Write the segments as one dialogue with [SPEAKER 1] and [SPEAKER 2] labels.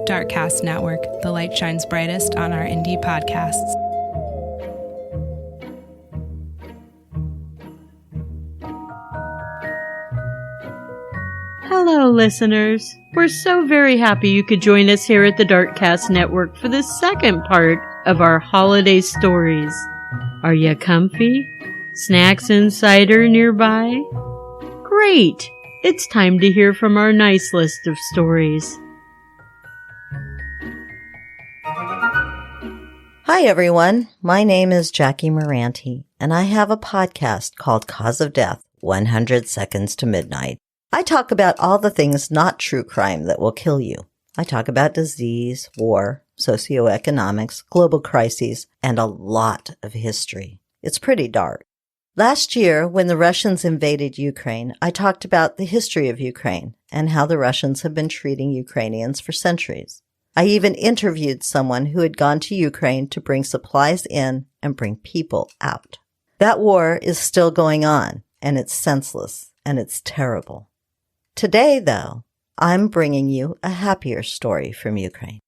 [SPEAKER 1] Darkcast Network, the light shines brightest on our indie podcasts.
[SPEAKER 2] Hello, listeners. We're so very happy you could join us here at the Darkcast Network for the second part of our holiday stories. Are you comfy? Snacks and cider nearby? Great! It's time to hear from our nice list of stories.
[SPEAKER 3] Hi, everyone. My name is Jackie Moranti, and I have a podcast called Cause of Death, 100 Seconds to Midnight. I talk about all the things not true crime that will kill you. I talk about disease, war, socioeconomics, global crises, and a lot of history. It's pretty dark. Last year, when the Russians invaded Ukraine, I talked about the history of Ukraine and how the Russians have been treating Ukrainians for centuries. I even interviewed someone who had gone to Ukraine to bring supplies in and bring people out. That war is still going on, and it's senseless, and it's terrible. Today, though, I'm bringing you a happier story from Ukraine.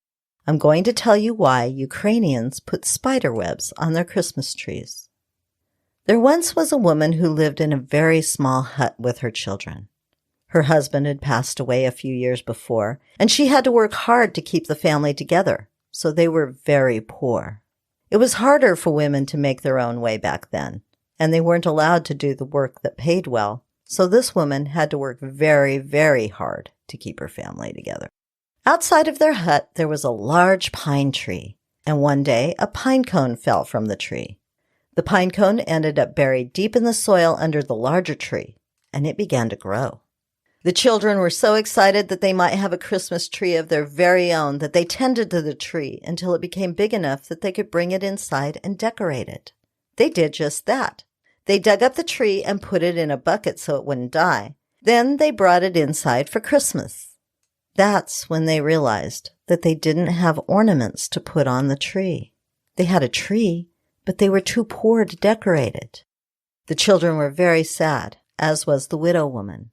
[SPEAKER 3] I'm going to tell you why Ukrainians put spider webs on their Christmas trees. There once was a woman who lived in a very small hut with her children. Her husband had passed away a few years before, and she had to work hard to keep the family together, so they were very poor. It was harder for women to make their own way back then, and they weren't allowed to do the work that paid well, so this woman had to work very, very hard to keep her family together. Outside of their hut, there was a large pine tree, and one day a pine cone fell from the tree. The pine cone ended up buried deep in the soil under the larger tree, and it began to grow. The children were so excited that they might have a Christmas tree of their very own that they tended to the tree until it became big enough that they could bring it inside and decorate it. They did just that. They dug up the tree and put it in a bucket so it wouldn't die. Then they brought it inside for Christmas. That's when they realized that they didn't have ornaments to put on the tree. They had a tree, but they were too poor to decorate it. The children were very sad, as was the widow woman.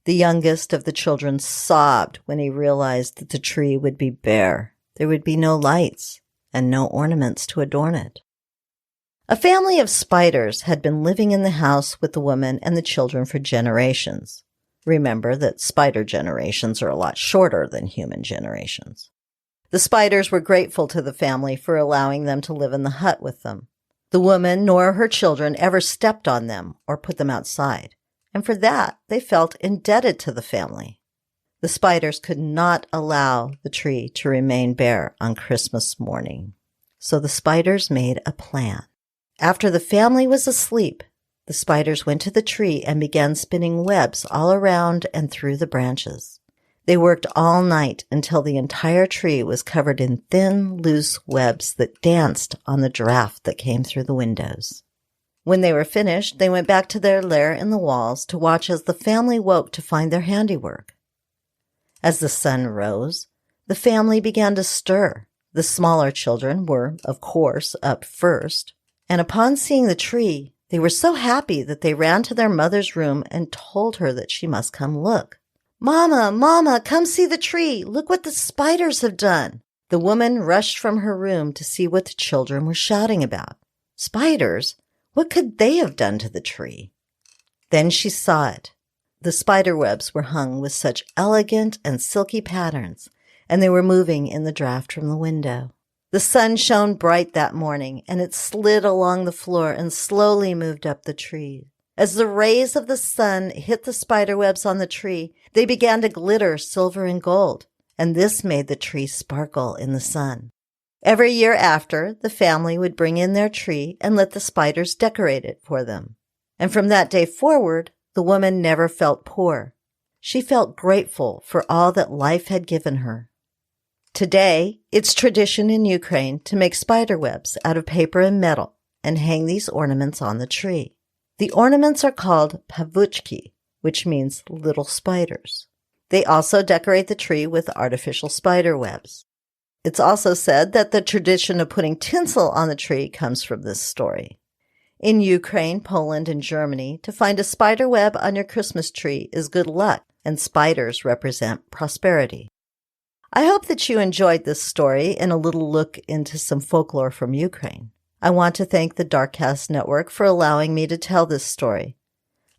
[SPEAKER 3] The youngest of the children sobbed when he realized that the tree would be bare. There would be no lights and no ornaments to adorn it. A family of spiders had been living in the house with the woman and the children for generations. Remember that spider generations are a lot shorter than human generations. The spiders were grateful to the family for allowing them to live in the hut with them. The woman nor her children ever stepped on them or put them outside. And for that, they felt indebted to the family. The spiders could not allow the tree to remain bare on Christmas morning. So the spiders made a plan. After the family was asleep, the spiders went to the tree and began spinning webs all around and through the branches. They worked all night until the entire tree was covered in thin, loose webs that danced on the draft that came through the windows. When they were finished, they went back to their lair in the walls to watch as the family woke to find their handiwork. As the sun rose, the family began to stir. The smaller children were, of course, up first, and upon seeing the tree, they were so happy that they ran to their mother's room and told her that she must come look. "Mama, Mama, come see the tree! Look what the spiders have done!" The woman rushed from her room to see what the children were shouting about. Spiders? What could they have done to the tree? Then she saw it. The spider webs were hung with such elegant and silky patterns, and they were moving in the draft from the window. The sun shone bright that morning, and it slid along the floor and slowly moved up the tree. As the rays of the sun hit the spider webs on the tree, they began to glitter silver and gold, and this made the tree sparkle in the sun. Every year after, the family would bring in their tree and let the spiders decorate it for them. And from that day forward, the woman never felt poor. She felt grateful for all that life had given her. Today, it's tradition in Ukraine to make spider webs out of paper and metal and hang these ornaments on the tree. The ornaments are called pavuchki, which means little spiders. They also decorate the tree with artificial spider webs. It's also said that the tradition of putting tinsel on the tree comes from this story. In Ukraine, Poland, and Germany, to find a spider web on your Christmas tree is good luck, and spiders represent prosperity. I hope that you enjoyed this story and a little look into some folklore from Ukraine. I want to thank the Darkcast Network for allowing me to tell this story.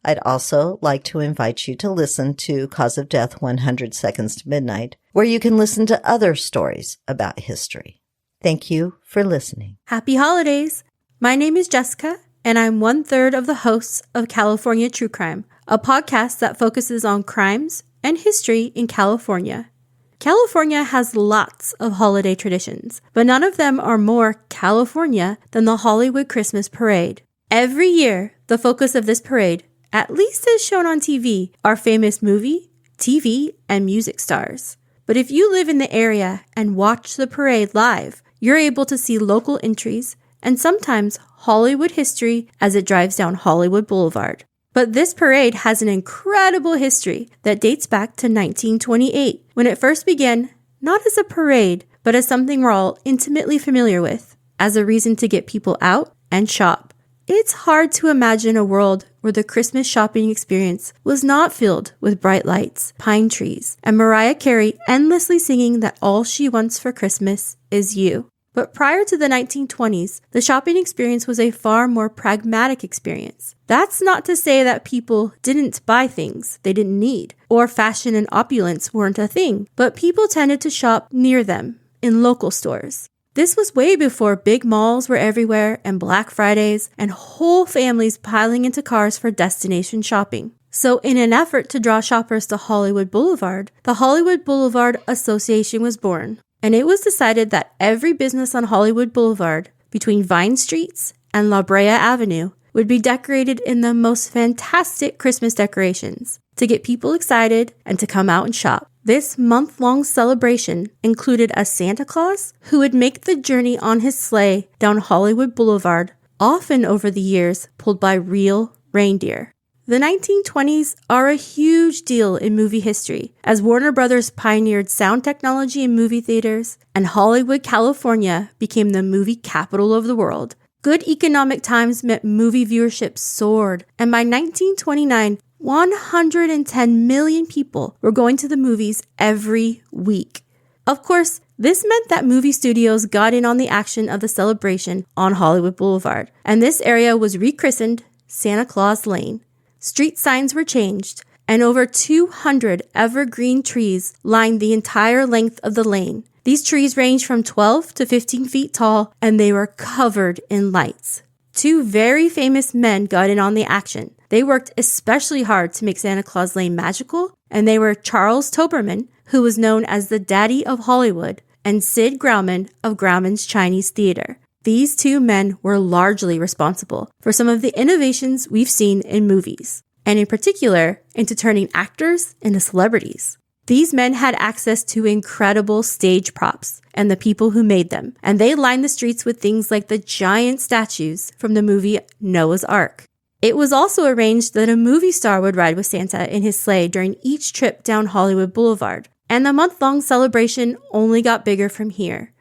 [SPEAKER 3] I'd also like to invite you to listen to Cause of Death 100 Seconds to Midnight, where you can listen to other stories about history. Thank you for listening.
[SPEAKER 4] Happy holidays! My name is Jessica, and I'm 1/3 of the hosts of California True Crime, a podcast that focuses on crimes and history in California. California has lots of holiday traditions, but none of them are more California than the Hollywood Christmas Parade. Every year, the focus of this parade, at least as shown on TV, are famous movie, TV, and music stars. But if you live in the area and watch the parade live, you're able to see local entries and sometimes Hollywood history as it drives down Hollywood Boulevard. But this parade has an incredible history that dates back to 1928, when it first began not as a parade, but as something we're all intimately familiar with, as a reason to get people out and shop. It's hard to imagine a world where the Christmas shopping experience was not filled with bright lights, pine trees, and Mariah Carey endlessly singing that all she wants for Christmas is you. But prior to the 1920s, the shopping experience was a far more pragmatic experience. That's not to say that people didn't buy things they didn't need, or fashion and opulence weren't a thing, but people tended to shop near them, in local stores. This was way before big malls were everywhere and Black Fridays and whole families piling into cars for destination shopping. So in an effort to draw shoppers to Hollywood Boulevard, the Hollywood Boulevard Association was born. And it was decided that every business on Hollywood Boulevard, between Vine Streets and La Brea Avenue, would be decorated in the most fantastic Christmas decorations to get people excited and to come out and shop. This month-long celebration included a Santa Claus who would make the journey on his sleigh down Hollywood Boulevard, often over the years pulled by real reindeer. The 1920s are a huge deal in movie history, as Warner Brothers pioneered sound technology in movie theaters, and Hollywood, California became the movie capital of the world. Good economic times meant movie viewership soared, and by 1929, 110 million people were going to the movies every week. Of course, this meant that movie studios got in on the action of the celebration on Hollywood Boulevard, and this area was rechristened Santa Claus Lane. Street signs were changed, and over 200 evergreen trees lined the entire length of the lane. These trees ranged from 12 to 15 feet tall, and they were covered in lights. Two very famous men got in on the action. They worked especially hard to make Santa Claus Lane magical, and they were Charles Toberman, who was known as the Daddy of Hollywood, and Sid Grauman of Grauman's Chinese Theater. These two men were largely responsible for some of the innovations we've seen in movies, and in particular, into turning actors into celebrities. These men had access to incredible stage props and the people who made them, and they lined the streets with things like the giant statues from the movie Noah's Ark. It was also arranged that a movie star would ride with Santa in his sleigh during each trip down Hollywood Boulevard, and the month-long celebration only got bigger from here.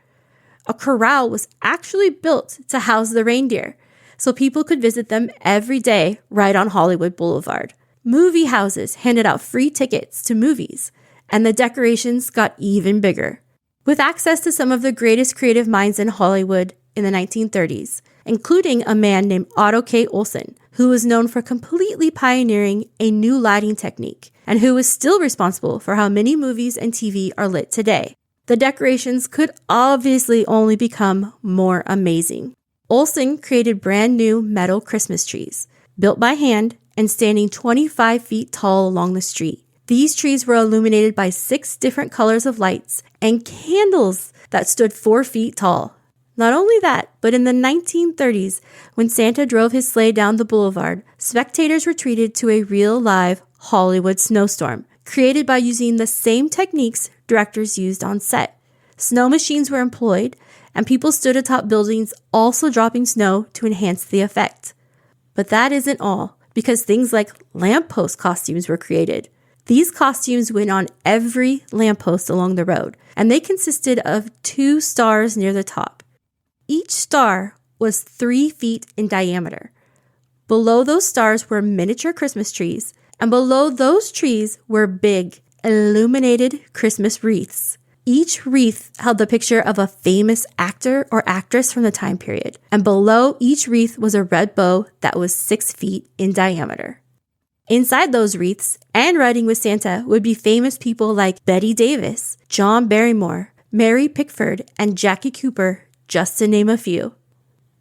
[SPEAKER 4] A corral was actually built to house the reindeer, so people could visit them every day right on Hollywood Boulevard. Movie houses handed out free tickets to movies, and the decorations got even bigger. With access to some of the greatest creative minds in Hollywood in the 1930s, including a man named Otto K. Olsen, who was known for completely pioneering a new lighting technique, and who is still responsible for how many movies and TV are lit today. The decorations could obviously only become more amazing. Olsen created brand new metal Christmas trees, built by hand and standing 25 feet tall along the street. These trees were illuminated by 6 different colors of lights and candles that stood 4 feet tall. Not only that, but in the 1930s, when Santa drove his sleigh down the boulevard, spectators were treated to a real live Hollywood snowstorm, created by using the same techniques directors used on set. Snow machines were employed, and people stood atop buildings also dropping snow to enhance the effect. But that isn't all, because things like lamppost costumes were created. These costumes went on every lamppost along the road, and they consisted of 2 stars near the top. Each star was 3 feet in diameter. Below those stars were miniature Christmas trees, and below those trees were big, illuminated Christmas wreaths. Each wreath held the picture of a famous actor or actress from the time period, and below each wreath was a red bow that was 6 feet in diameter. Inside those wreaths, and riding with Santa, would be famous people like Betty Davis, John Barrymore, Mary Pickford, and Jackie Cooper, just to name a few.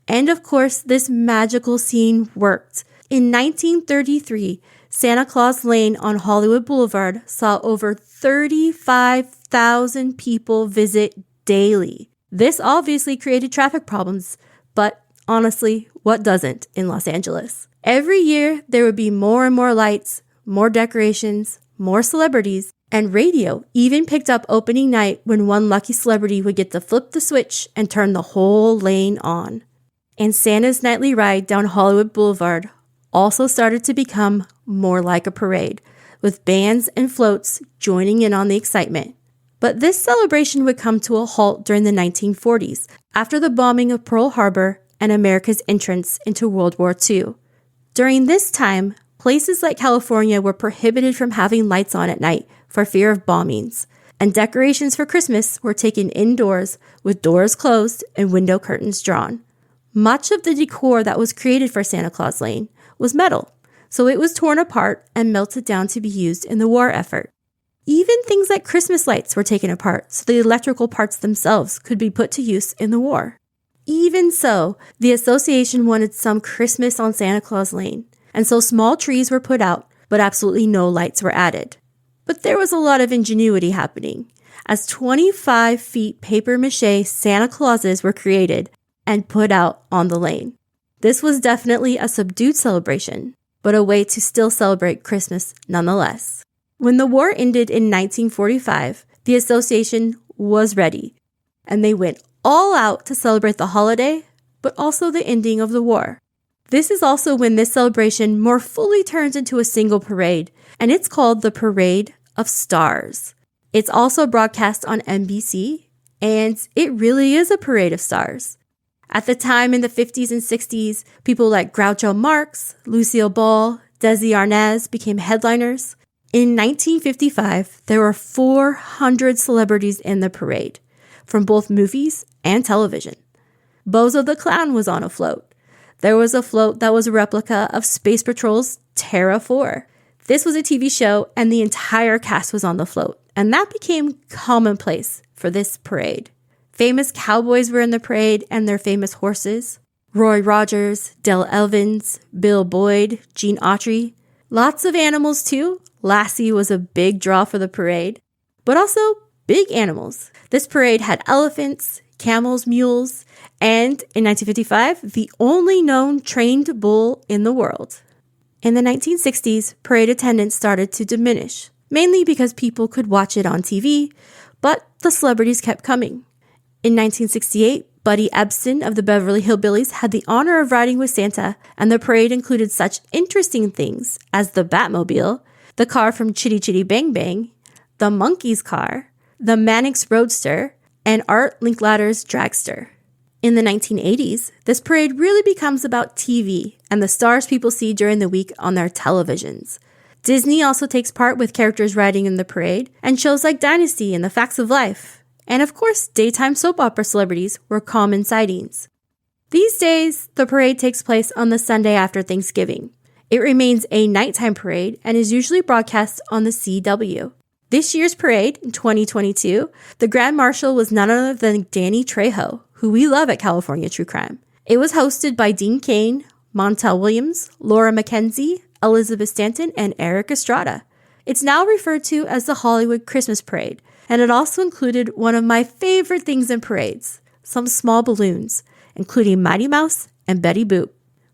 [SPEAKER 4] And of course, this magical scene worked. In 1933, Santa Claus Lane on Hollywood Boulevard saw over 35,000 people visit daily. This obviously created traffic problems, but honestly, what doesn't in Los Angeles? Every year, there would be more and more lights, more decorations, more celebrities, and radio even picked up opening night when one lucky celebrity would get to flip the switch and turn the whole lane on. And Santa's nightly ride down Hollywood Boulevard also started to become more like a parade, with bands and floats joining in on the excitement. But this celebration would come to a halt during the 1940s after the bombing of Pearl Harbor and America's entrance into World War II. During this time, places like California were prohibited from having lights on at night for fear of bombings, and decorations for Christmas were taken indoors with doors closed and window curtains drawn. Much of the decor that was created for Santa Claus Lane was metal, so it was torn apart and melted down to be used in the war effort. Even things like Christmas lights were taken apart so the electrical parts themselves could be put to use in the war. Even so, the association wanted some Christmas on Santa Claus Lane, and so small trees were put out, but absolutely no lights were added. But there was a lot of ingenuity happening, as 25 feet papier-mâché Santa Clauses were created and put out on the lane. This was definitely a subdued celebration, but a way to still celebrate Christmas nonetheless. When the war ended in 1945, the association was ready, and they went all out to celebrate the holiday, but also the ending of the war. This is also when this celebration more fully turns into a single parade, and it's called the Parade of Stars. It's also broadcast on NBC, and it really is a parade of stars. At the time in the 50s and 60s, people like Groucho Marx, Lucille Ball, Desi Arnaz became headliners. In 1955, there were 400 celebrities in the parade, from both movies and television. Bozo the Clown was on a float. There was a float that was a replica of Space Patrol's Terra 4. This was a TV show, and the entire cast was on the float, and that became commonplace for this parade. Famous cowboys were in the parade and their famous horses. Roy Rogers, Del Evans, Bill Boyd, Gene Autry. Lots of animals too. Lassie was a big draw for the parade. But also big animals. This parade had elephants, camels, mules, and in 1955, the only known trained bull in the world. In the 1960s, parade attendance started to diminish, mainly because people could watch it on TV, but the celebrities kept coming. In 1968, Buddy Ebsen of the Beverly Hillbillies had the honor of riding with Santa, and the parade included such interesting things as the Batmobile, the car from Chitty Chitty Bang Bang, the Monkey's car, the Mannix Roadster, and Art Linklatter's Dragster. In the 1980s, this parade really becomes about TV and the stars people see during the week on their televisions. Disney also takes part with characters riding in the parade, and shows like Dynasty and The Facts of Life. And of course, daytime soap opera celebrities were common sightings. These days, the parade takes place on the Sunday after Thanksgiving. It remains a nighttime parade and is usually broadcast on the CW. This year's parade, in 2022, the Grand Marshal was none other than Danny Trejo, who we love at California True Crime. It was hosted by Dean Cain, Montel Williams, Laura McKenzie, Elizabeth Stanton, and Eric Estrada. It's now referred to as the Hollywood Christmas Parade, and it also included one of my favorite things in parades, some small balloons, including Mighty Mouse and Betty Boop.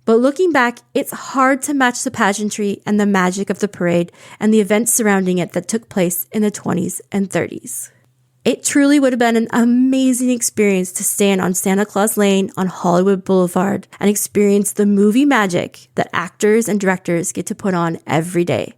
[SPEAKER 4] But looking back, it's hard to match the pageantry and the magic of the parade and the events surrounding it that took place in the 20s and 30s. It truly would have been an amazing experience to stand on Santa Claus Lane on Hollywood Boulevard and experience the movie magic that actors and directors get to put on every day.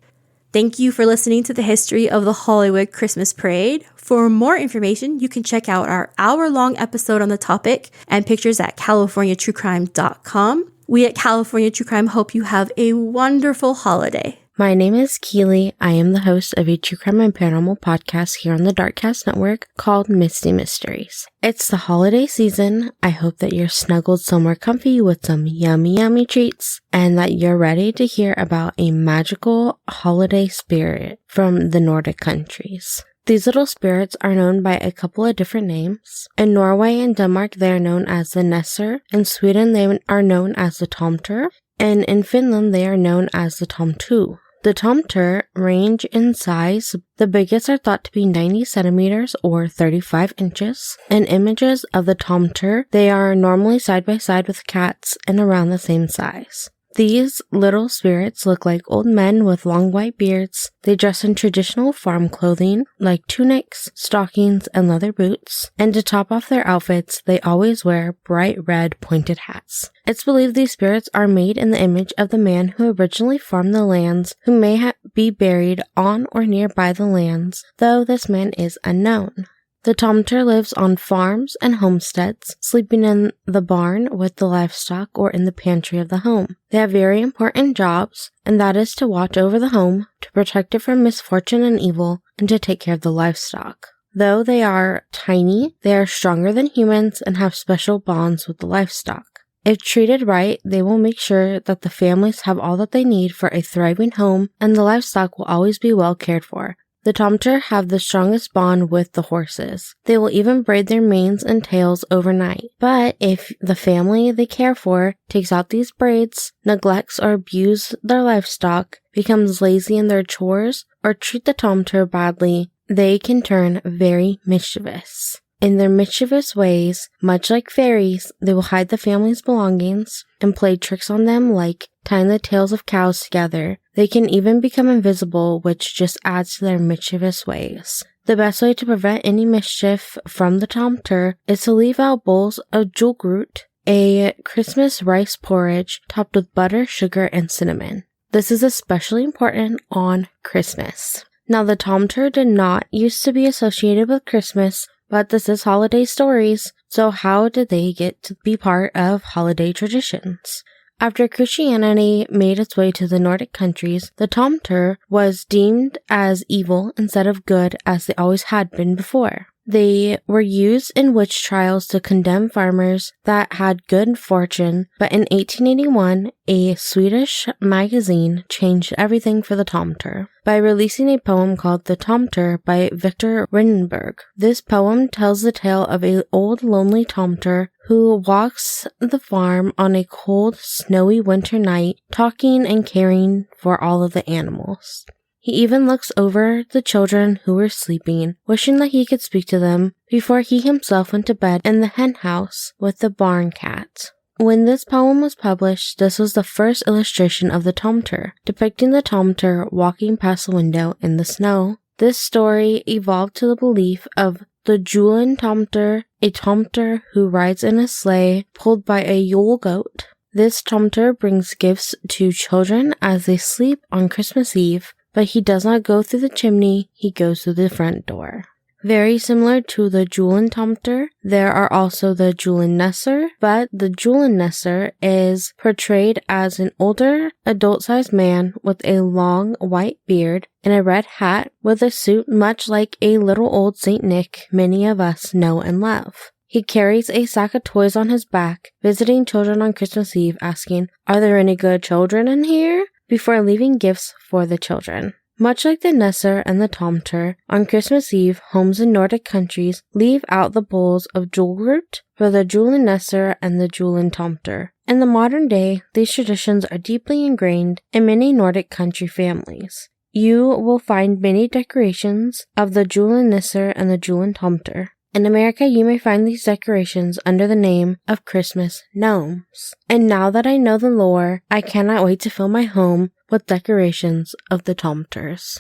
[SPEAKER 4] Thank you for listening to the history of the Hollywood Christmas Parade. For more information, you can check out our hour-long episode on the topic and pictures at CaliforniaTrueCrime.com. We at California True Crime hope you have a wonderful holiday.
[SPEAKER 5] My name is Keely. I am the host of a true crime and paranormal podcast here on the Darkcast network called Misty Mysteries. It's the holiday season. I hope that you're snuggled somewhere comfy with some yummy treats and that you're ready to hear about a magical holiday spirit from the Nordic countries. These little spirits are known by a couple of different names. In Norway and Denmark, they are known as the Nesser. In Sweden, they are known as the Tomter. And in Finland, they are known as the Tomtu. The Tomter range in size. The biggest are thought to be 90 centimeters or 35 inches. In images of the Tomter, they are normally side by side with cats and around the same size. These little spirits look like old men with long white beards. They dress in traditional farm clothing like tunics, stockings, and leather boots. And to top off their outfits, they always wear bright red pointed hats. It's believed these spirits are made in the image of the man who originally farmed the lands, who may be buried on or nearby the lands, though this man is unknown. The Tomter lives on farms and homesteads, sleeping in the barn with the livestock or in the pantry of the home. They have very important jobs, and that is to watch over the home, to protect it from misfortune and evil, and to take care of the livestock. Though they are tiny, they are stronger than humans and have special bonds with the livestock. If treated right, they will make sure that the families have all that they need for a thriving home, and the livestock will always be well cared for. The Tomter have the strongest bond with the horses. They will even braid their manes and tails overnight. But if the family they care for takes out these braids, neglects or abuses their livestock, becomes lazy in their chores, or treat the Tomter badly, they can turn very mischievous. In their mischievous ways, much like fairies, they will hide the family's belongings and play tricks on them like tying the tails of cows together. They can even become invisible, which just adds to their mischievous ways. The best way to prevent any mischief from the Tomter is to leave out bowls of julgrut, a Christmas rice porridge topped with butter, sugar, and cinnamon. This is especially important on Christmas. Now, the Tomter did not used to be associated with Christmas, but this is holiday stories, so how did they get to be part of holiday traditions? After Christianity made its way to the Nordic countries, the Tomter was deemed as evil instead of good as they always had been before. They were used in witch trials to condemn farmers that had good fortune, but in 1881, a Swedish magazine changed everything for the Tomter by releasing a poem called The Tomter by Victor Rindenberg. This poem tells the tale of an old lonely Tomter who walks the farm on a cold, snowy winter night, talking and caring for all of the animals. He even looks over the children who were sleeping, wishing that he could speak to them before he himself went to bed in the hen house with the barn cat. When this poem was published, this was the first illustration of the Tomter, depicting the Tomter walking past the window in the snow. This story evolved to the belief of the Julen Tomter, a Tomter who rides in a sleigh pulled by a Yule goat. This Tomter brings gifts to children as they sleep on Christmas Eve, but he does not go through the chimney, he goes through the front door. Very similar to the Julen Tomter, there are also the Julen Nesser, but the Julen Nesser is portrayed as an older, adult-sized man with a long white beard and a red hat with a suit much like a little old Saint Nick many of us know and love. He carries a sack of toys on his back, visiting children on Christmas Eve asking, "Are there any good children in here?" before leaving gifts for the children. Much like the Nesser and the Tomter, on Christmas Eve, homes in Nordic countries leave out the bowls of julgrut for the Julen Nesser and the Julen Tomter. In the modern day, these traditions are deeply ingrained in many Nordic country families. You will find many decorations of the Julen Nesser and the Julen Tomter. In America, you may find these decorations under the name of Christmas gnomes. And now that I know the lore, I cannot wait to fill my home with decorations of the Tomters.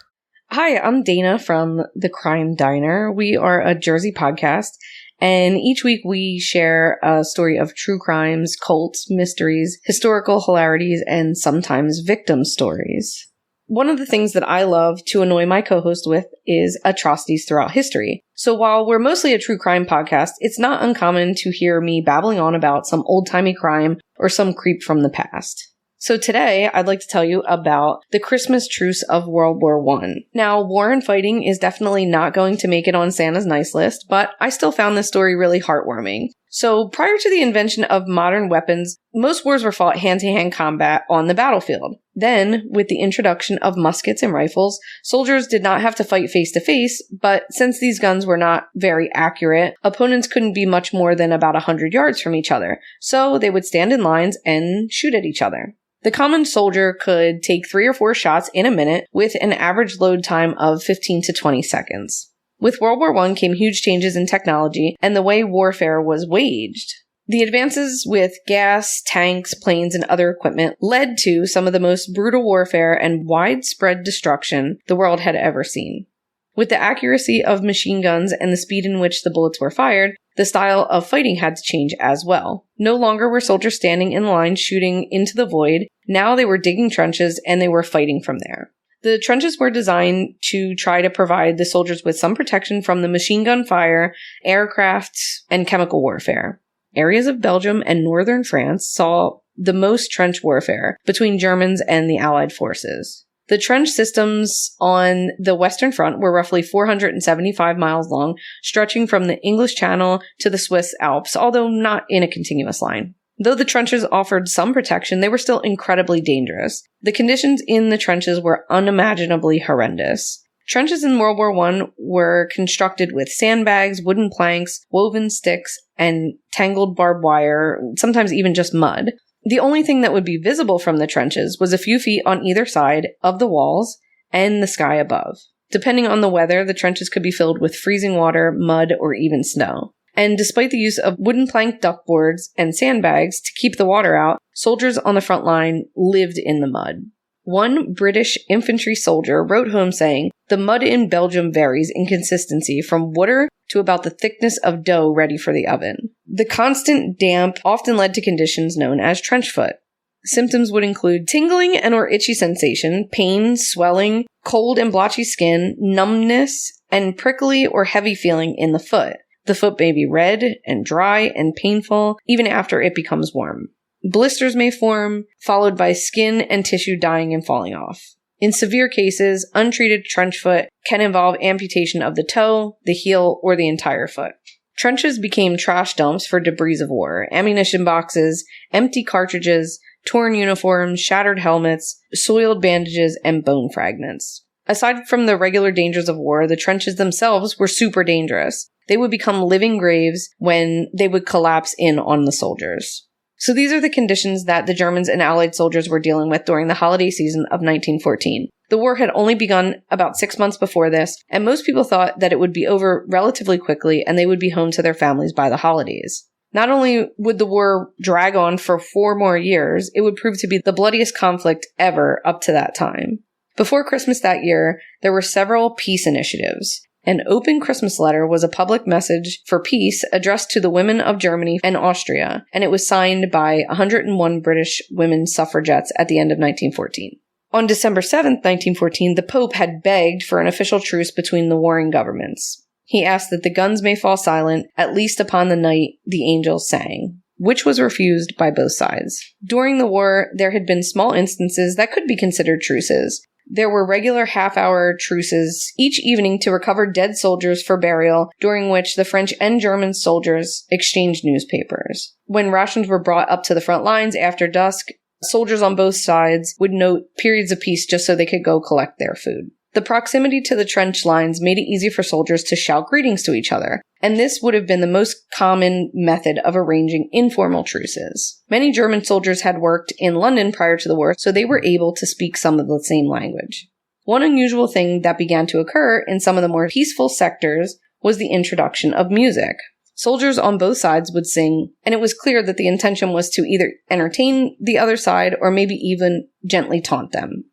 [SPEAKER 6] Hi, I'm Dana from The Crime Diner. We are a Jersey podcast, and each week we share a story of true crimes, cults, mysteries, historical hilarities, and sometimes victim stories. One of the things that I love to annoy my co-host with is atrocities throughout history. So while we're mostly a true crime podcast, it's not uncommon to hear me babbling on about some old-timey crime or some creep from the past. So today, I'd like to tell you about the Christmas truce of World War I. Now, war and fighting is definitely not going to make it on Santa's nice list, but I still found this story really heartwarming. So prior to the invention of modern weapons, most wars were fought hand-to-hand combat on the battlefield. Then, with the introduction of muskets and rifles, soldiers did not have to fight face-to-face, but since these guns were not very accurate, opponents couldn't be much more than about 100 yards from each other, so they would stand in lines and shoot at each other. The common soldier could take 3 or 4 shots in a minute with an average load time of 15 to 20 seconds. With World War I came huge changes in technology and the way warfare was waged. The advances with gas, tanks, planes, and other equipment led to some of the most brutal warfare and widespread destruction the world had ever seen. With the accuracy of machine guns and the speed in which the bullets were fired, the style of fighting had to change as well. No longer were soldiers standing in line shooting into the void. Now they were digging trenches and they were fighting from there. The trenches were designed to try to provide the soldiers with some protection from the machine gun fire, aircraft, and chemical warfare. Areas of Belgium and northern France saw the most trench warfare between Germans and the Allied forces. The trench systems on the Western Front were roughly 475 miles long, stretching from the English Channel to the Swiss Alps, although not in a continuous line. Though the trenches offered some protection, they were still incredibly dangerous. The conditions in the trenches were unimaginably horrendous. Trenches in World War I were constructed with sandbags, wooden planks, woven sticks, and tangled barbed wire, sometimes even just mud. The only thing that would be visible from the trenches was a few feet on either side of the walls and the sky above. Depending on the weather, the trenches could be filled with freezing water, mud, or even snow. And despite the use of wooden plank duckboards and sandbags to keep the water out, soldiers on the front line lived in the mud. One British infantry soldier wrote home saying, "The mud in Belgium varies in consistency from water to about the thickness of dough ready for the oven." The constant damp often led to conditions known as trench foot. Symptoms would include tingling and or itchy sensation, pain, swelling, cold and blotchy skin, numbness, and prickly or heavy feeling in the foot. The foot may be red and dry and painful even after it becomes warm. Blisters may form, followed by skin and tissue dying and falling off. In severe cases, untreated trench foot can involve amputation of the toe, the heel, or the entire foot. Trenches became trash dumps for debris of war, ammunition boxes, empty cartridges, torn uniforms, shattered helmets, soiled bandages, and bone fragments. Aside from the regular dangers of war, the trenches themselves were super dangerous. They would become living graves when they would collapse in on the soldiers. So these are the conditions that the Germans and Allied soldiers were dealing with during the holiday season of 1914. The war had only begun about 6 months before this, and most people thought that it would be over relatively quickly and they would be home to their families by the holidays. Not only would the war drag on for 4 more years, it would prove to be the bloodiest conflict ever up to that time. Before Christmas that year, there were several peace initiatives. An open Christmas letter was a public message for peace addressed to the women of Germany and Austria, and it was signed by 101 British women suffragettes at the end of 1914. On December 7, 1914, the Pope had begged for an official truce between the warring governments. He asked that the guns may fall silent, at least upon the night the angels sang, which was refused by both sides. During the war, there had been small instances that could be considered truces. There were regular half-hour truces each evening to recover dead soldiers for burial, during which the French and German soldiers exchanged newspapers. When rations were brought up to the front lines after dusk, soldiers on both sides would note periods of peace just so they could go collect their food. The proximity to the trench lines made it easy for soldiers to shout greetings to each other, and this would have been the most common method of arranging informal truces. Many German soldiers had worked in London prior to the war, so they were able to speak some of the same language. One unusual thing that began to occur in some of the more peaceful sectors was the introduction of music. Soldiers on both sides would sing, and it was clear that the intention was to either entertain the other side or maybe even gently taunt them.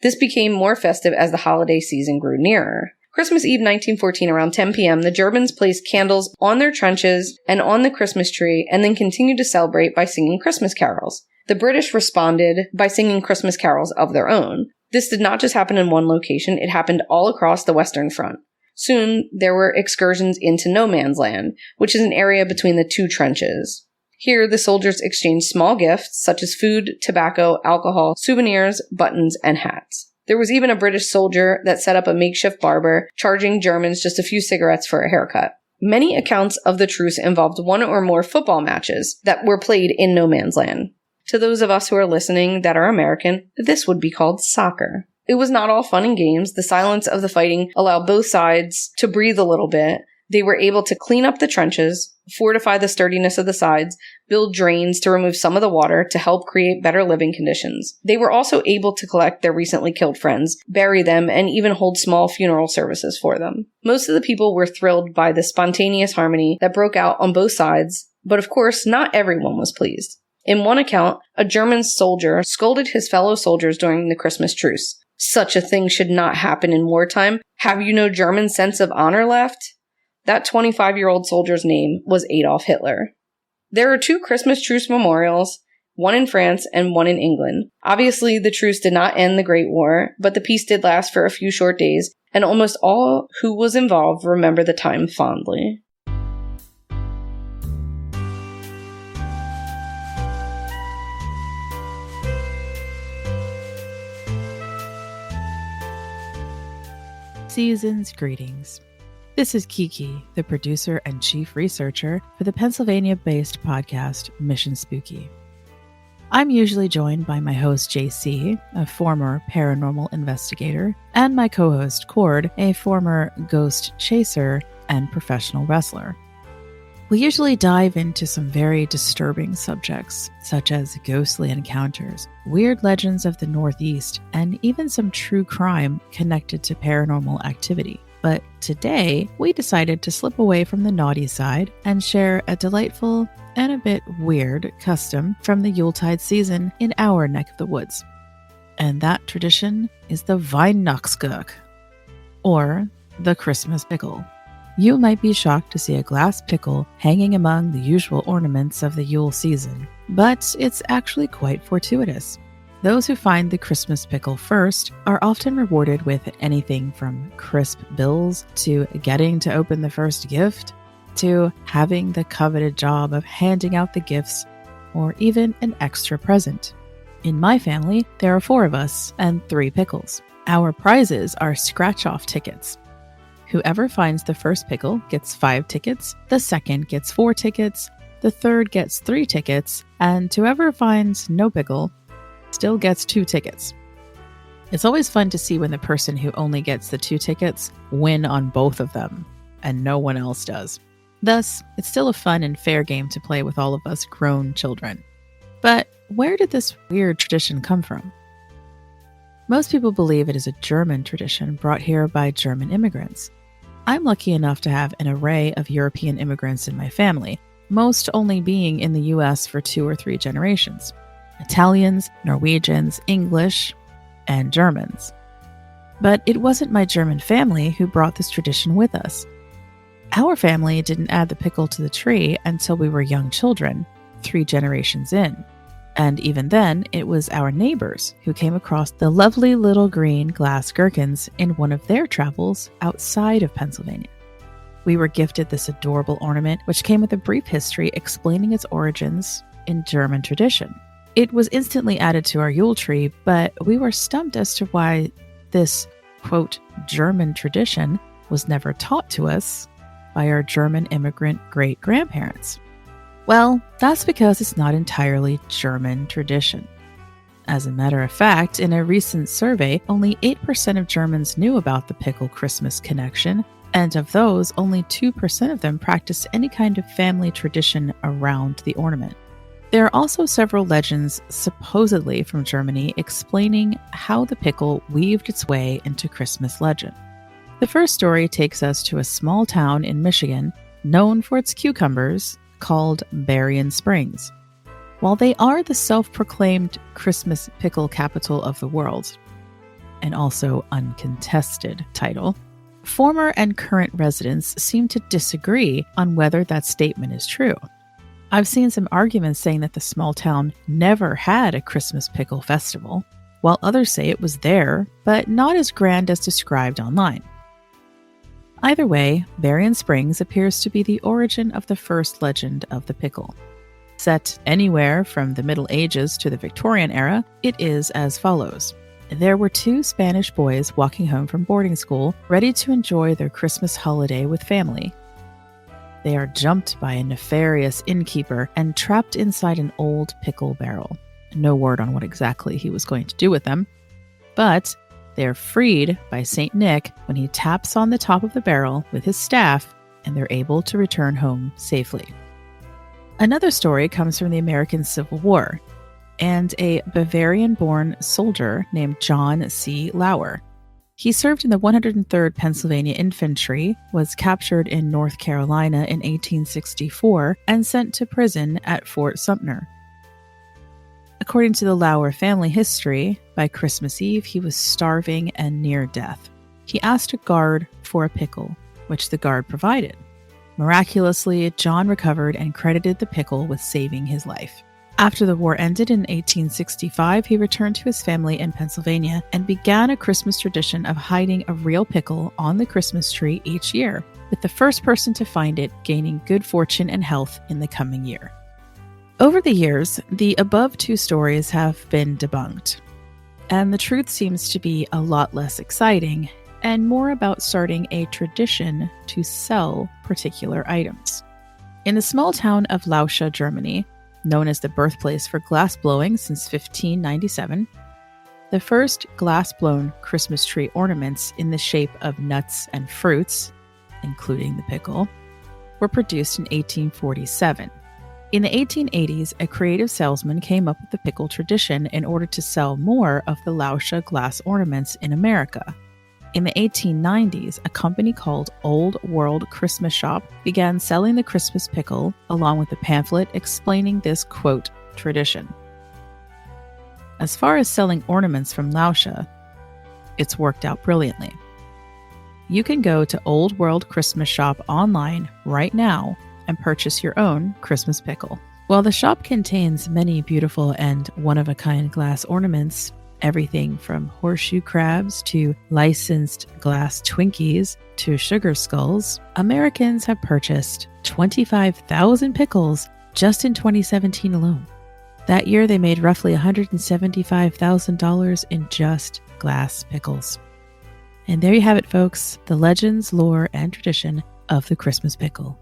[SPEAKER 6] This became more festive as the holiday season grew nearer. Christmas Eve 1914 around 10 p.m., the Germans placed candles on their trenches and on the Christmas tree and then continued to celebrate by singing Christmas carols. The British responded by singing Christmas carols of their own. This did not just happen in one location, it happened all across the Western Front. Soon, there were excursions into No Man's Land, which is an area between the two trenches. Here, the soldiers exchanged small gifts such as food, tobacco, alcohol, souvenirs, buttons, and hats. There was even a British soldier that set up a makeshift barber, charging Germans just a few cigarettes for a haircut. Many accounts of the truce involved one or more football matches that were played in no man's land. To those of us who are listening that are American, this would be called soccer. It was not all fun and games. The silence of the fighting allowed both sides to breathe a little bit. They were able to clean up the trenches, fortify the sturdiness of the sides, build drains to remove some of the water to help create better living conditions. They were also able to collect their recently killed friends, bury them, and even hold small funeral services for them. Most of the people were thrilled by the spontaneous harmony that broke out on both sides, but of course, not everyone was pleased. In one account, a German soldier scolded his fellow soldiers during the Christmas truce. Such a thing should not happen in wartime. Have you no German sense of honor left? That 25-year-old soldier's name was Adolf Hitler. There are 2 Christmas truce memorials, one in France and one in England. Obviously, the truce did not end the Great War, but the peace did last for a few short days, and almost all who was involved remember the time fondly.
[SPEAKER 7] Season's greetings. This is Kiki, the producer and chief researcher for the Pennsylvania-based podcast Mission Spooky. I'm usually joined by my host JC, a former paranormal investigator, and my co-host Cord, a former ghost chaser and professional wrestler. We usually dive into some very disturbing subjects, such as ghostly encounters, weird legends of the Northeast, and even some true crime connected to paranormal activity. But today, we decided to slip away from the naughty side and share a delightful and a bit weird custom from the Yuletide season in our neck of the woods. And that tradition is the Weihnachtsgurk, or the Christmas pickle. You might be shocked to see a glass pickle hanging among the usual ornaments of the Yule season, but it's actually quite fortuitous. Those who find the Christmas pickle first are often rewarded with anything from crisp bills to getting to open the first gift to having the coveted job of handing out the gifts or even an extra present. In my family, there are 4 of us and 3 pickles. Our prizes are scratch-off tickets. Whoever finds the first pickle gets 5 tickets, the second gets 4 tickets, the third gets 3 tickets, and whoever finds no pickle still gets 2 tickets. It's always fun to see when the person who only gets the 2 tickets win on both of them, and no one else does. Thus, it's still a fun and fair game to play with all of us grown children. But where did this weird tradition come from? Most people believe it is a German tradition brought here by German immigrants. I'm lucky enough to have an array of European immigrants in my family, most only being in the US for 2 or 3 generations. Italians, Norwegians, English, and Germans. But it wasn't my German family who brought this tradition with us. Our family didn't add the pickle to the tree until we were young children, 3 generations in. And even then, it was our neighbors who came across the lovely little green glass gherkins in one of their travels outside of Pennsylvania. We were gifted this adorable ornament, which came with a brief history explaining its origins in German tradition. It was instantly added to our Yule tree, but we were stumped as to why this, quote, German tradition was never taught to us by our German immigrant great-grandparents. Well, that's because it's not entirely German tradition. As a matter of fact, in a recent survey, only 8% of Germans knew about the pickle Christmas connection, and of those, only 2% of them practiced any kind of family tradition around the ornament. There are also several legends, supposedly from Germany, explaining how the pickle weaved its way into Christmas legend. The first story takes us to a small town in Michigan known for its cucumbers, called Berrien Springs. While they are the self-proclaimed Christmas pickle capital of the world, and also uncontested title, former and current residents seem to disagree on whether that statement is true. I've seen some arguments saying that the small town never had a Christmas pickle festival, while others say it was there, but not as grand as described online. Either way, Berrien Springs appears to be the origin of the first legend of the pickle. Set anywhere from the Middle Ages to the Victorian era, it is as follows. There were two Spanish boys walking home from boarding school, ready to enjoy their Christmas holiday with family. They are jumped by a nefarious innkeeper and trapped inside an old pickle barrel. No word on what exactly he was going to do with them, but they are freed by St. Nick when he taps on the top of the barrel with his staff, and they're able to return home safely. Another story comes from the American Civil War and a Bavarian-born soldier named John C. Lauer. He served in the 103rd Pennsylvania Infantry, was captured in North Carolina in 1864, and sent to prison at Fort Sumter. According to the Lauer family history, by Christmas Eve he was starving and near death. He asked a guard for a pickle, which the guard provided. Miraculously, John recovered and credited the pickle with saving his life. After the war ended in 1865, he returned to his family in Pennsylvania and began a Christmas tradition of hiding a real pickle on the Christmas tree each year, with the first person to find it gaining good fortune and health in the coming year. Over the years, the above two stories have been debunked, and the truth seems to be a lot less exciting and more about starting a tradition to sell particular items. In the small town of Lauscha, Germany, known as the birthplace for glass blowing since 1597, the first glass-blown Christmas tree ornaments in the shape of nuts and fruits, including the pickle, were produced in 1847. In the 1880s, a creative salesman came up with the pickle tradition in order to sell more of the Lauscha glass ornaments in America. In the 1890s, a company called Old World Christmas Shop began selling the Christmas pickle along with a pamphlet explaining this, quote, tradition. As far as selling ornaments from Lauscha, it's worked out brilliantly. You can go to Old World Christmas Shop online right now and purchase your own Christmas pickle. While the shop contains many beautiful and one-of-a-kind glass ornaments, everything from horseshoe crabs to licensed glass Twinkies to sugar skulls, Americans have purchased 25,000 pickles just in 2017 alone. That year, they made roughly $175,000 in just glass pickles. And there you have it, folks, the legends, lore, and tradition of the Christmas pickle.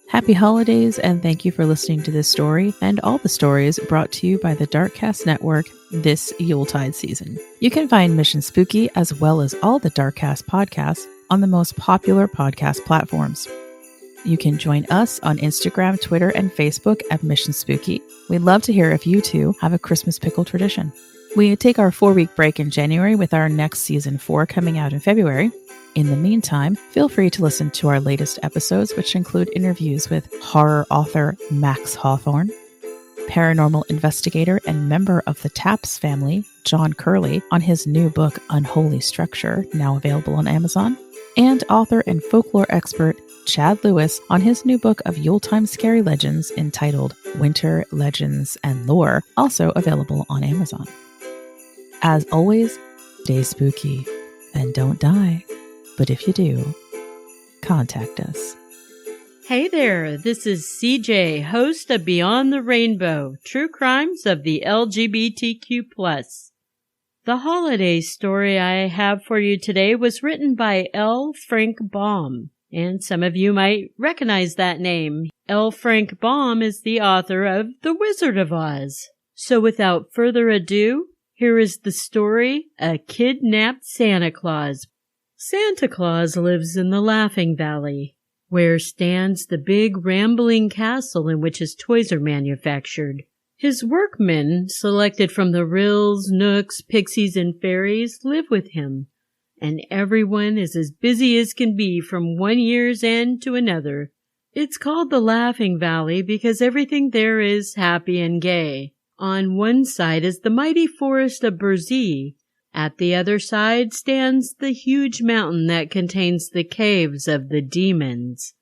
[SPEAKER 7] Happy holidays, and thank you for listening to this story and all the stories brought to you by the Darkcast Network this Yuletide season. You can find Mission Spooky as well as all the Darkcast podcasts on the most popular podcast platforms. You can join us on Instagram, Twitter, and Facebook at Mission Spooky. We'd love to hear if you too have a Christmas pickle tradition. We take our 4-week break in January with our next season 4 coming out in February. In the meantime, feel free to listen to our latest episodes, which include interviews with horror author Max Hawthorne, paranormal investigator and member of the Taps family, John Curley, on his new book, Unholy Structure, now available on Amazon, and author and folklore expert Chad Lewis on his new book of Yuletime scary legends entitled Winter Legends and Lore, also available on Amazon. As always, stay spooky and don't die. But if you do, contact us.
[SPEAKER 2] Hey there, this is CJ, host of Beyond the Rainbow, True Crimes of the LGBTQ+. The holiday story I have for you today was written by L. Frank Baum, and some of you might recognize that name. L. Frank Baum is the author of The Wizard of Oz. So without further ado, here is the story, A Kidnapped Santa Claus. Santa Claus lives in the Laughing Valley, where stands the big rambling castle in which his toys are manufactured. His workmen, selected from the Ryls, Knooks, Pixies, and Fairies, live with him, and everyone is as busy as can be from one year's end to another. It's called the Laughing Valley because everything there is happy and gay. On one side is the mighty forest of Burzee. At the other side stands the huge mountain that contains the caves of the demons.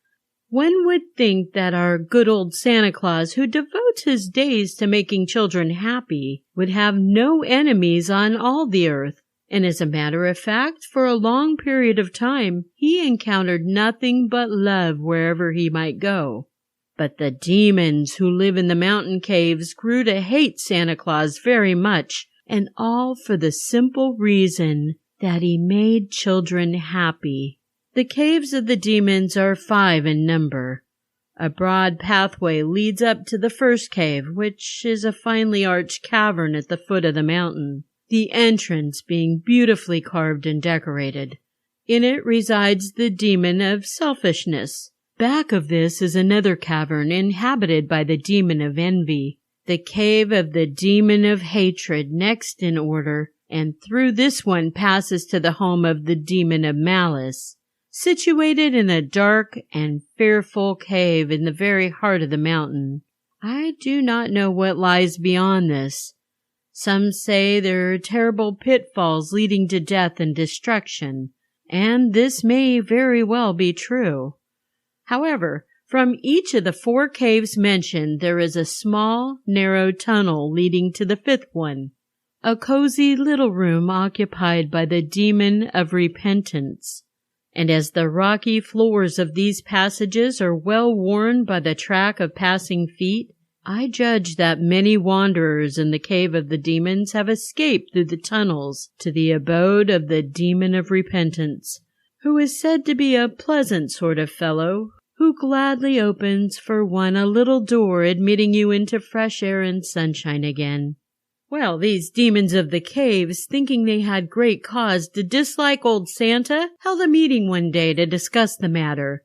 [SPEAKER 2] One would think that our good old Santa Claus, who devotes his days to making children happy, would have no enemies on all the earth. And as a matter of fact, for a long period of time, he encountered nothing but love wherever he might go. But the demons who live in the mountain caves grew to hate Santa Claus very much, and all for the simple reason that he made children happy. The caves of the demons are 5 in number. A broad pathway leads up to the first cave, which is a finely arched cavern at the foot of the mountain, the entrance being beautifully carved and decorated. In it resides the demon of selfishness. Back of this is another cavern inhabited by the demon of envy, the cave of the demon of hatred next in order, and through this one passes to the home of the demon of malice, situated in a dark and fearful cave in the very heart of the mountain. I do not know what lies beyond this. Some say there are terrible pitfalls leading to death and destruction, and this may very well be true. However, from each of the 4 caves mentioned, there is a small, narrow tunnel leading to the 5th one, a cozy little room occupied by the demon of repentance. And as the rocky floors of these passages are well worn by the track of passing feet, I judge that many wanderers in the cave of the demons have escaped through the tunnels to the abode of the demon of repentance, who is said to be a pleasant sort of fellow, who gladly opens for one a little door admitting you into fresh air and sunshine again. Well, these demons of the caves, thinking they had great cause to dislike old Santa, held a meeting one day to discuss the matter.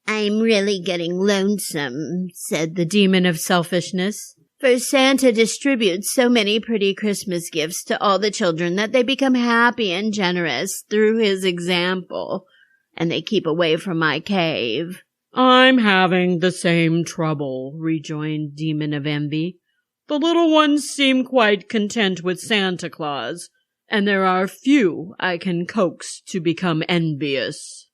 [SPEAKER 8] "I'm really getting lonesome," said the demon of selfishness, "for Santa distributes so many pretty Christmas gifts to all the children that they become happy and generous through his example, and they keep away from my cave."
[SPEAKER 2] "I'm having the same trouble," rejoined Demon of Envy. "The little ones seem quite content with Santa Claus, and there are few I can coax to become envious."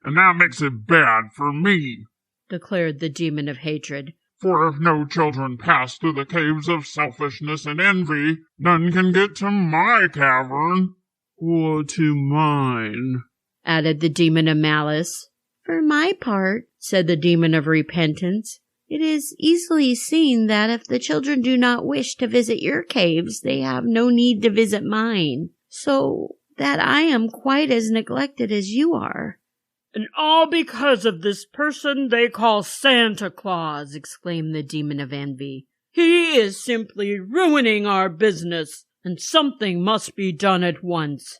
[SPEAKER 9] "And that makes it bad for me,"
[SPEAKER 2] declared the Demon of Hatred.
[SPEAKER 9] "For if no children pass through the caves of selfishness and envy, none can get to my cavern." "Or to mine,"
[SPEAKER 2] added the Demon of Malice.
[SPEAKER 8] "For my part," said the demon of repentance, "it is easily seen that if the children do not wish to visit your caves, they have no need to visit mine, so that I am quite as neglected as you are."
[SPEAKER 2] "And all because of this person they call Santa Claus," exclaimed the Demon of Envy. "He is simply ruining our business, and something must be done at once."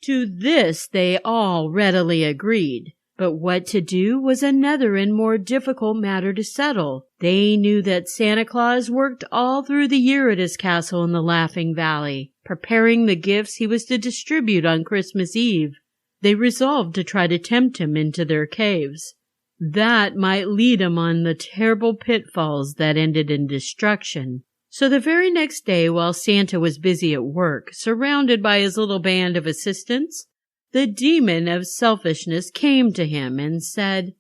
[SPEAKER 2] To this they all readily agreed. But what to do was another and more difficult matter to settle. They knew that Santa Claus worked all through the year at his castle in the Laughing Valley, preparing the gifts he was to distribute on Christmas Eve. They resolved to try to tempt him into their caves. That might lead him on the terrible pitfalls that ended in destruction. So the very next day, while Santa was busy at work, surrounded by his little band of assistants, the demon of selfishness came to him and said,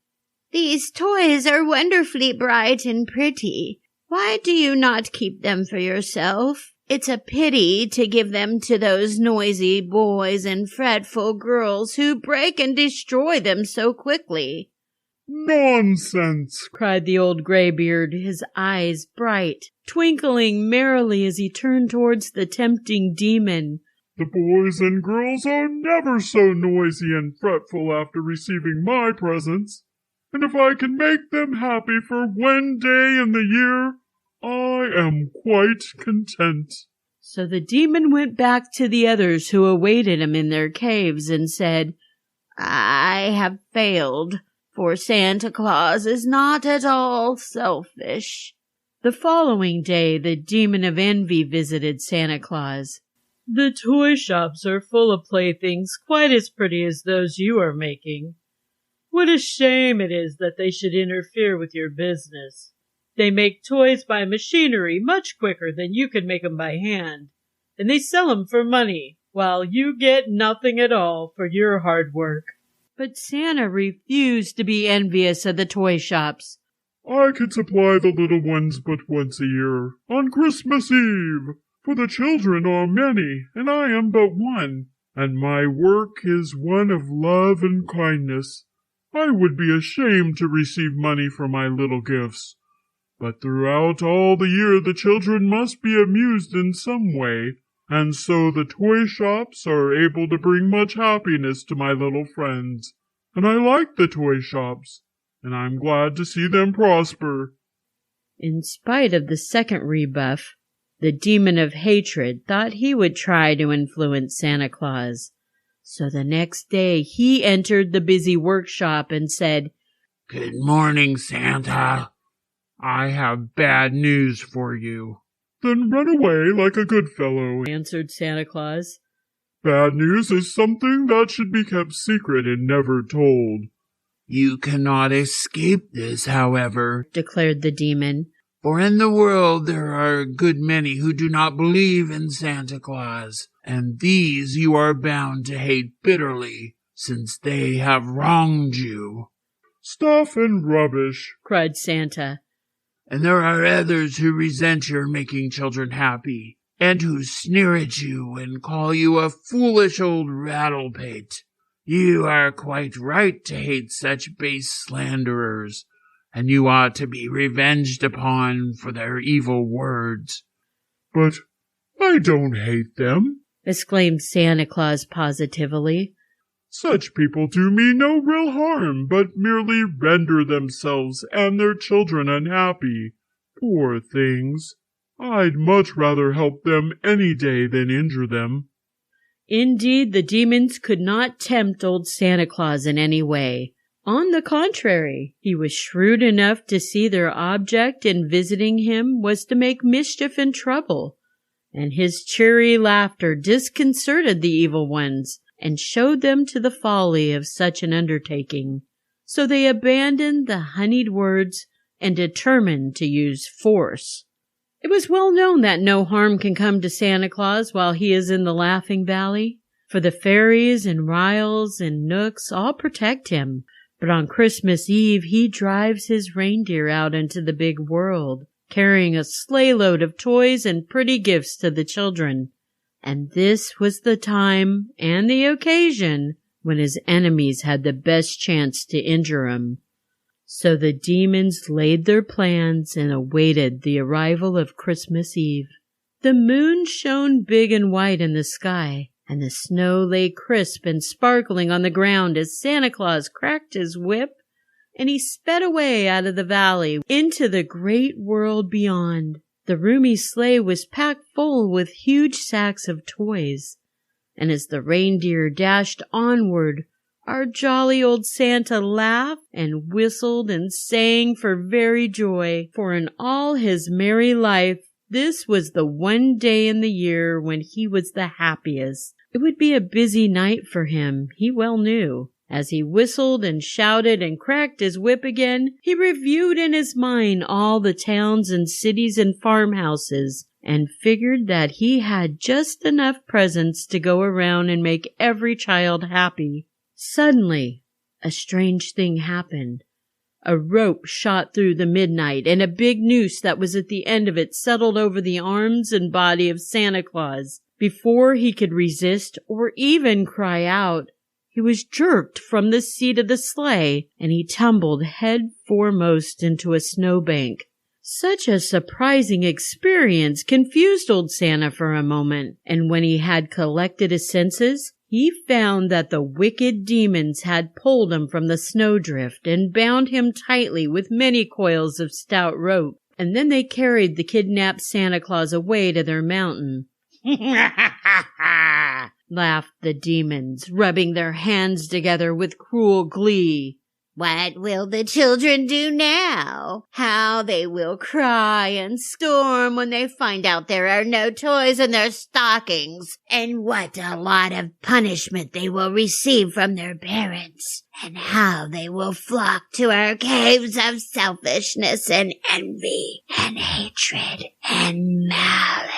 [SPEAKER 8] "These toys are wonderfully bright and pretty. Why do you not keep them for yourself? It's a pity to give them to those noisy boys and fretful girls who break and destroy them so quickly."
[SPEAKER 9] "Nonsense!"
[SPEAKER 2] cried the old graybeard, his eyes bright, twinkling merrily as he turned towards the tempting demon.
[SPEAKER 9] "The boys and girls are never so noisy and fretful after receiving my presents, and if I can make them happy for one day in the year, I am quite content."
[SPEAKER 2] So the demon went back to the others who awaited him in their caves and said,
[SPEAKER 8] "I have failed, for Santa Claus is not at all selfish."
[SPEAKER 2] The following day the Demon of Envy visited Santa Claus. "The toy shops are full of playthings quite as pretty as those you are making. What a shame it is that they should interfere with your business. They make toys by machinery much quicker than you could make 'em by hand, and they sell 'em for money, while you get nothing at all for your hard work." But Santa refused to be envious of the toy shops.
[SPEAKER 9] "I can supply the little ones but once a year, on Christmas Eve. For the children are many, and I am but one, and my work is one of love and kindness. I would be ashamed to receive money for my little gifts. But throughout all the year the children must be amused in some way, and so the toy shops are able to bring much happiness to my little friends. And I like the toy shops, and I'm glad to see them prosper."
[SPEAKER 2] In spite of the second rebuff, the demon of hatred thought he would try to influence Santa Claus. So the next day he entered the busy workshop and said,
[SPEAKER 10] "Good morning, Santa. I have bad news for you."
[SPEAKER 9] "Then run away like a good fellow,"
[SPEAKER 2] answered Santa Claus.
[SPEAKER 9] "Bad news is something that should be kept secret and never told."
[SPEAKER 10] "You cannot escape this, however,"
[SPEAKER 2] declared the demon.
[SPEAKER 10] "for in the world there are a good many who do not believe in Santa Claus, and these you are bound to hate bitterly, since they have wronged you."
[SPEAKER 9] "Stuff and rubbish,"
[SPEAKER 2] cried Santa.
[SPEAKER 10] "And there are others who resent your making children happy, and who sneer at you and call you a foolish old rattle-pate. You are quite right to hate such base slanderers, and you ought to be revenged upon for their evil words."
[SPEAKER 9] "But I don't hate them,"
[SPEAKER 2] exclaimed Santa Claus positively.
[SPEAKER 9] "Such people do me no real harm, but merely render themselves and their children unhappy. Poor things! I'd much rather help them any day than injure them."
[SPEAKER 2] Indeed, the demons could not tempt old Santa Claus in any way. On the contrary, he was shrewd enough to see their object in visiting him was to make mischief and trouble, and his cheery laughter disconcerted the evil ones and showed them to the folly of such an undertaking. So they abandoned the honeyed words and determined to use force. It was well known that no harm can come to Santa Claus while he is in the Laughing Valley, for the fairies and Ryls and Knooks all protect him. But on Christmas Eve he drives his reindeer out into the big world, carrying a sleigh load of toys and pretty gifts to the children. And this was the time and the occasion when his enemies had the best chance to injure him. So the demons laid their plans and awaited the arrival of Christmas Eve. The moon shone big and white in the sky, and the snow lay crisp and sparkling on the ground as Santa Claus cracked his whip, and he sped away out of the valley into the great world beyond. The roomy sleigh was packed full with huge sacks of toys, and as the reindeer dashed onward, our jolly old Santa laughed and whistled and sang for very joy, for in all his merry life this was the one day in the year when he was the happiest. It would be a busy night for him, he well knew. As he whistled and shouted and cracked his whip again, he reviewed in his mind all the towns and cities and farmhouses, and figured that he had just enough presents to go around and make every child happy. Suddenly, a strange thing happened. A rope shot through the midnight, and a big noose that was at the end of it settled over the arms and body of Santa Claus. Before he could resist or even cry out, he was jerked from the seat of the sleigh, and he tumbled head foremost into a snowbank. Such a surprising experience confused old Santa for a moment, and when he had collected his senses, he found that the wicked demons had pulled him from the snowdrift and bound him tightly with many coils of stout rope, and then they carried the kidnapped Santa Claus away to their mountain. Laughed the demons, rubbing their hands together with cruel glee.
[SPEAKER 8] What will the children do now? How they will cry and storm when they find out there are no toys in their stockings, and what a lot of punishment they will receive from their parents, and how they will flock to our caves of selfishness and envy and hatred and malice.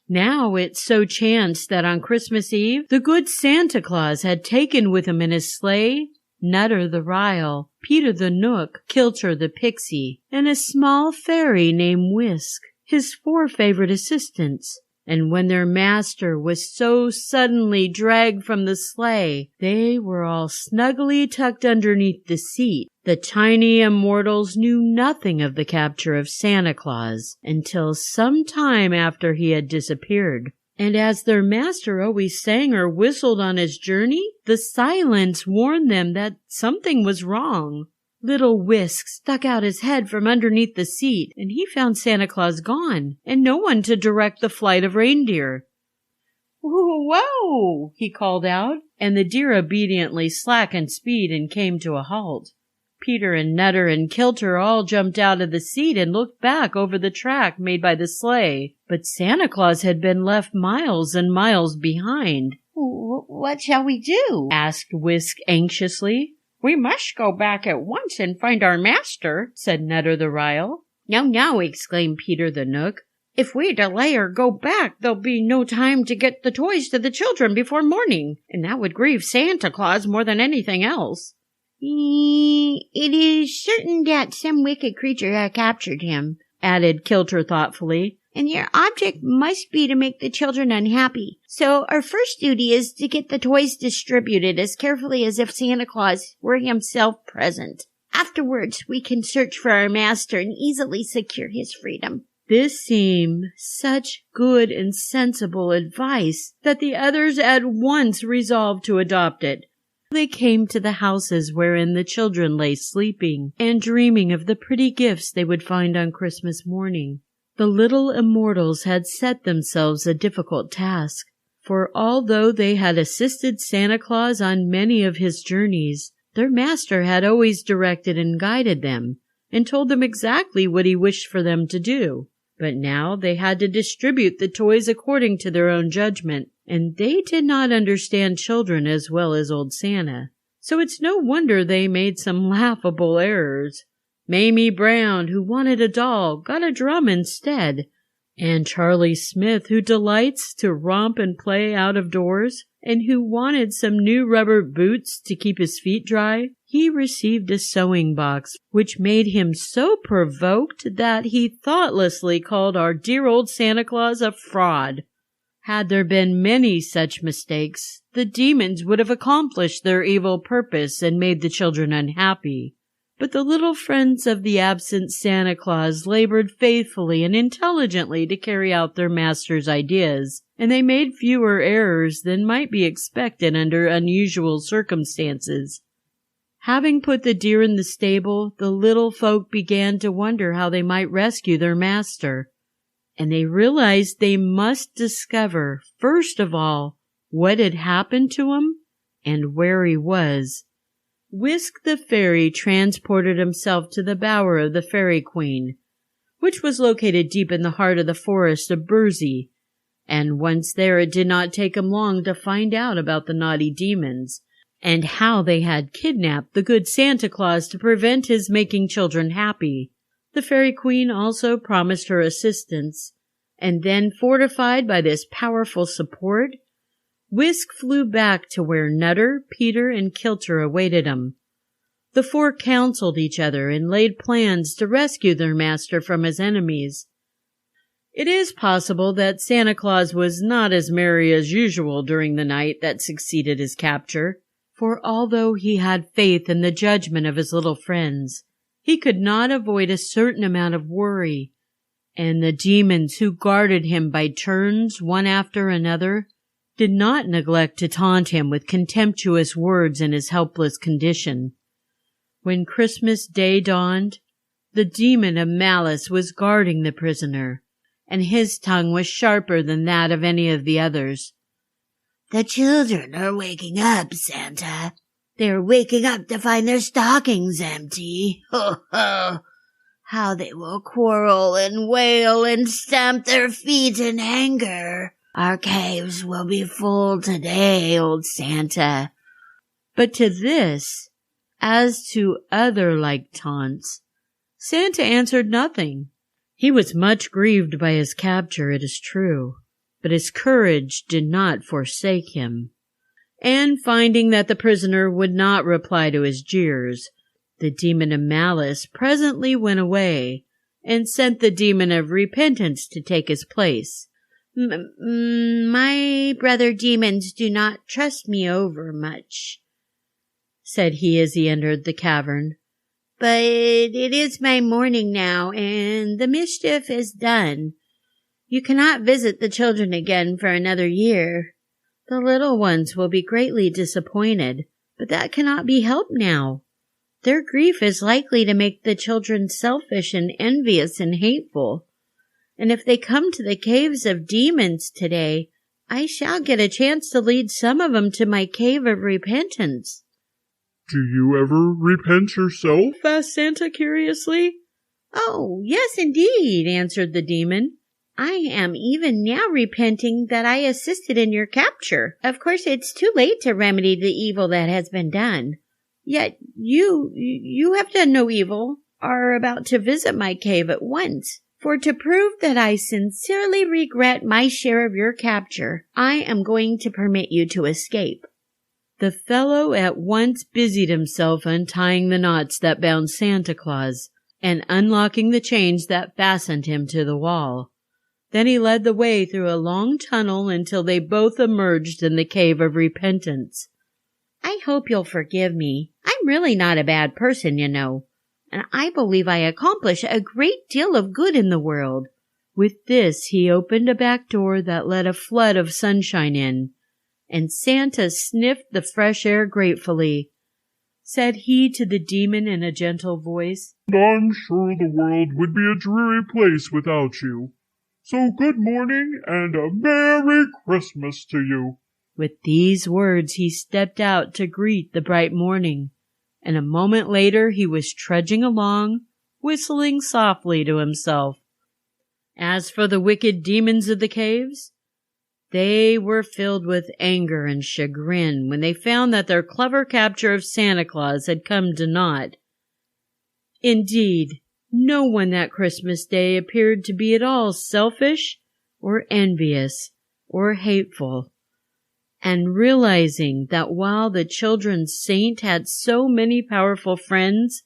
[SPEAKER 2] Now it so chanced that on Christmas Eve, the good Santa Claus had taken with him in his sleigh Nutter the Ryle, Peter the Knook, Kilcher the Pixie, and a small fairy named Whisk. his 4 favorite assistants. And when their master was so suddenly dragged from the sleigh, they were all snugly tucked underneath the seat. The tiny immortals knew nothing of the capture of Santa Claus until some time after he had disappeared. And as their master always sang or whistled on his journey, the silence warned them that something was wrong. Little Whisk stuck out his head from underneath the seat, and he found Santa Claus gone, and no one to direct the flight of reindeer. "Whoa!" he called out, and the deer obediently slackened speed and came to a halt. Peter and Nutter and Kilter all jumped out of the seat and looked back over the track made by the sleigh, but Santa Claus had been left miles and miles behind.
[SPEAKER 8] "What shall we do?"
[SPEAKER 2] asked Whisk anxiously.
[SPEAKER 8] "We must go back at once and find our master," said Nutter the Rile. "No," exclaimed Peter the Knook. "If we delay or go back, there'll be no time to get the toys to the children before morning, and that would grieve Santa Claus more than anything else." "It is certain that some wicked creature had captured him," added Kilter thoughtfully, "and your object must be to make the children unhappy. So our first duty is to get the toys distributed as carefully as if Santa Claus were himself present. Afterwards, we can search for our master and easily secure his freedom."
[SPEAKER 2] This seemed such good and sensible advice that the others at once resolved to adopt it. They came to the houses wherein the children lay sleeping and dreaming of the pretty gifts they would find on Christmas morning. The little immortals had set themselves a difficult task, for although they had assisted Santa Claus on many of his journeys, their master had always directed and guided them, and told them exactly what he wished for them to do. But now they had to distribute the toys according to their own judgment, and they did not understand children as well as old Santa. So it's no wonder they made some laughable errors. Mamie Brown, who wanted a doll, got a drum instead, and Charlie Smith, who delights to romp and play out of doors, and who wanted some new rubber boots to keep his feet dry, he received a sewing box, which made him so provoked that he thoughtlessly called our dear old Santa Claus a fraud. Had there been many such mistakes, the demons would have accomplished their evil purpose and made the children unhappy. But the little friends of the absent Santa Claus labored faithfully and intelligently to carry out their master's ideas, and they made fewer errors than might be expected under unusual circumstances. Having put the deer in the stable, the little folk began to wonder how they might rescue their master, and they realized they must discover, first of all, what had happened to him and where he was. Whisk the fairy transported himself to the bower of the Fairy Queen, which was located deep in the heart of the forest of Burzy, and once there it did not take him long to find out about the naughty demons, and how they had kidnapped the good Santa Claus to prevent his making children happy. The Fairy Queen also promised her assistance, and then, fortified by this powerful support, Whisk flew back to where Nutter, Peter, and Kilter awaited him. The 4 counseled each other and laid plans to rescue their master from his enemies. It is possible that Santa Claus was not as merry as usual during the night that succeeded his capture, for although he had faith in the judgment of his little friends, he could not avoid a certain amount of worry, and the demons who guarded him by turns, one after another, did not neglect to taunt him with contemptuous words in his helpless condition. When Christmas Day dawned, the demon of malice was guarding the prisoner, and his tongue was sharper than that of any of the others.
[SPEAKER 8] "The children are waking up, Santa. They're waking up to find their stockings empty. Ho, ho! How they will quarrel and wail and stamp their feet in anger. Our caves will be full today, old Santa."
[SPEAKER 2] But to this, as to other like taunts, Santa answered nothing. He was much grieved by his capture, it is true, but his courage did not forsake him. And finding that the prisoner would not reply to his jeers, the demon of malice presently went away, and sent the demon of repentance to take his place.
[SPEAKER 8] My brother demons do not trust me over much, said he as he entered the cavern. But it is my morning now, and the mischief is done. You cannot visit the children again for another year. The little ones will be greatly disappointed, but that cannot be helped now. Their grief is likely to make the children selfish and envious and hateful. And if they come to the caves of demons today, I shall get a chance to lead some of them to my cave of repentance.
[SPEAKER 9] Do you ever repent yourself?
[SPEAKER 2] Asked Santa curiously.
[SPEAKER 8] Oh, yes, indeed, answered the demon. I am even now repenting that I assisted in your capture. Of course, it's too late to remedy the evil that has been done. Yet you have done no evil, are about to visit my cave at once. For to prove that I sincerely regret my share of your capture, I am going to permit you to escape.
[SPEAKER 2] The fellow at once busied himself untying the knots that bound Santa Claus and unlocking the chains that fastened him to the wall. Then he led the way through a long tunnel until they both emerged in the cave of repentance.
[SPEAKER 8] I hope you'll forgive me. I'm really not a bad person, you know, and I believe I accomplish a great deal of good in the world.
[SPEAKER 2] With this, he opened a back door that let a flood of sunshine in, and Santa sniffed the fresh air gratefully. Said he to the demon in a gentle voice,
[SPEAKER 9] I'm sure the world would be a dreary place without you. So good morning and a Merry Christmas to you.
[SPEAKER 2] With these words he stepped out to greet the bright morning, and a moment later he was trudging along, whistling softly to himself. As for the wicked demons of the caves, they were filled with anger and chagrin when they found that their clever capture of Santa Claus had come to naught. Indeed, no one that Christmas Day appeared to be at all selfish or envious or hateful. And realizing that while the children's saint had so many powerful friends,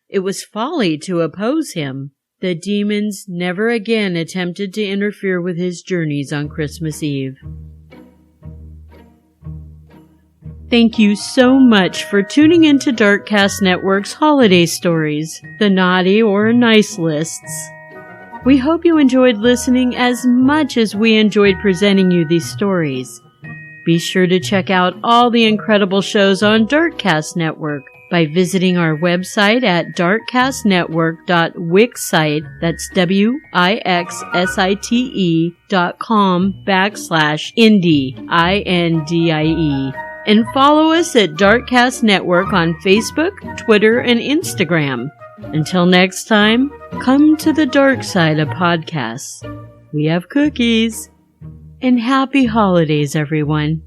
[SPEAKER 2] it was folly to oppose him, the demons never again attempted to interfere with his journeys on Christmas Eve. Thank you so much for tuning into Darkcast Network's holiday stories, the naughty or nice lists. We hope you enjoyed listening as much as we enjoyed presenting you these stories. Be sure to check out all the incredible shows on Darkcast Network by visiting our website at darkcastnetwork.wixsite, that's wixsite.com/indie, INDIE. And follow us at Darkcast Network on Facebook, Twitter, and Instagram. Until next time, come to the dark side of podcasts. We have cookies. And happy holidays, everyone.